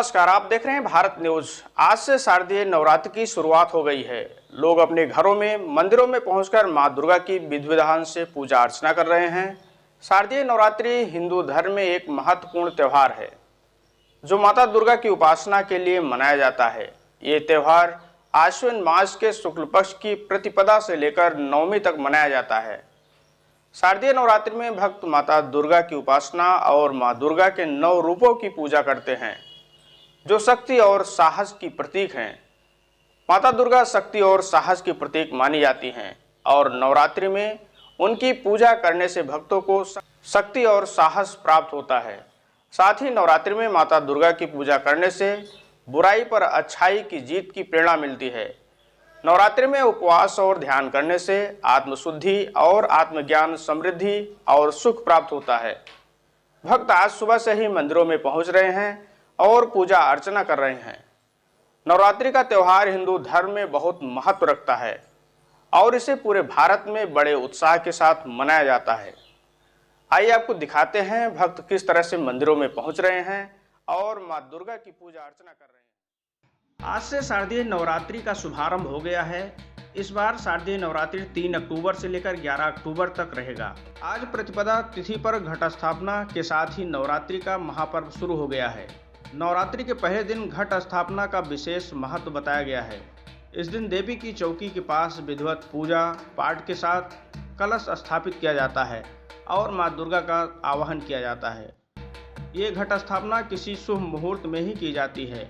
नमस्कार, आप देख रहे हैं भारत न्यूज। आज से शारदीय नवरात्र की शुरुआत हो गई है। लोग अपने घरों में, मंदिरों में पहुंचकर मां दुर्गा की विधि विधान से पूजा अर्चना कर रहे हैं। शारदीय नवरात्रि हिंदू धर्म में एक महत्वपूर्ण त्यौहार है जो माता दुर्गा की उपासना के लिए मनाया जाता है। ये त्यौहार आश्विन मास के शुक्ल पक्ष की प्रतिपदा से लेकर नवमी तक मनाया जाता है। शारदीय नवरात्रि में भक्त माता दुर्गा की उपासना और मां दुर्गा के 9 रूपों की पूजा करते हैं जो शक्ति और साहस की प्रतीक हैं। माता दुर्गा शक्ति और साहस की प्रतीक मानी जाती हैं और नवरात्रि में उनकी पूजा करने से भक्तों को शक्ति और साहस प्राप्त होता है। साथ ही नवरात्रि में माता दुर्गा की पूजा करने से बुराई पर अच्छाई की जीत की प्रेरणा मिलती है। नवरात्रि में उपवास और ध्यान करने से आत्मशुद्धि और आत्मज्ञान, समृद्धि और सुख प्राप्त होता है। भक्त आज सुबह से ही मंदिरों में पहुंच रहे हैं और पूजा अर्चना कर रहे हैं। नवरात्रि का त्यौहार हिंदू धर्म में बहुत महत्व रखता है और इसे पूरे भारत में बड़े उत्साह के साथ मनाया जाता है। आइए आपको दिखाते हैं भक्त किस तरह से मंदिरों में पहुंच रहे हैं और मां दुर्गा की पूजा अर्चना कर रहे हैं। आज से शारदीय नवरात्रि का शुभारंभ हो गया है। इस बार शारदीय नवरात्रि 3 अक्टूबर से लेकर 11 अक्टूबर तक रहेगा। आज प्रतिपदा तिथि पर घट स्थापना के साथ ही नवरात्रि का महापर्व शुरू हो गया है। नवरात्रि के पहले दिन घट स्थापना का विशेष महत्व बताया गया है। इस दिन देवी की चौकी के पास विधिवत पूजा पाठ के साथ कलश स्थापित किया जाता है और मां दुर्गा का आवाहन किया जाता है। ये घट स्थापना किसी शुभ मुहूर्त में ही की जाती है।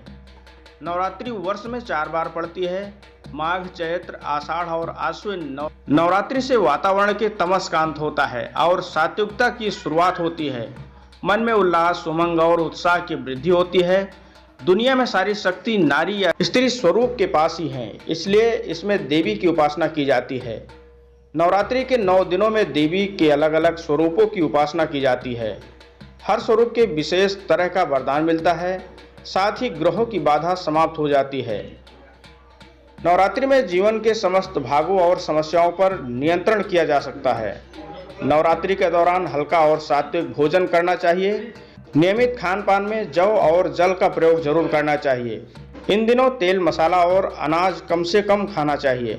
नवरात्रि वर्ष में 4 बार पड़ती है, माघ, चैत्र, आषाढ़ और आश्विन। नवरात्रि से वातावरण के तमस का अंत होता है और सात्विकता की शुरुआत होती है। मन में उल्लास, उमंग और उत्साह की वृद्धि होती है। दुनिया में सारी शक्ति नारी या स्त्री स्वरूप के पास ही है, इसलिए इसमें देवी की उपासना की जाती है। नवरात्रि के 9 दिनों में देवी के अलग अलग स्वरूपों की उपासना की जाती है। हर स्वरूप के विशेष तरह का वरदान मिलता है, साथ ही ग्रहों की बाधा समाप्त हो जाती है। नवरात्रि में जीवन के समस्त भागों और समस्याओं पर नियंत्रण किया जा सकता है। नवरात्रि के दौरान हल्का और सात्विक भोजन करना चाहिए। नियमित खान पान में जौ और जल का प्रयोग जरूर करना चाहिए। इन दिनों तेल, मसाला और अनाज कम से कम खाना चाहिए।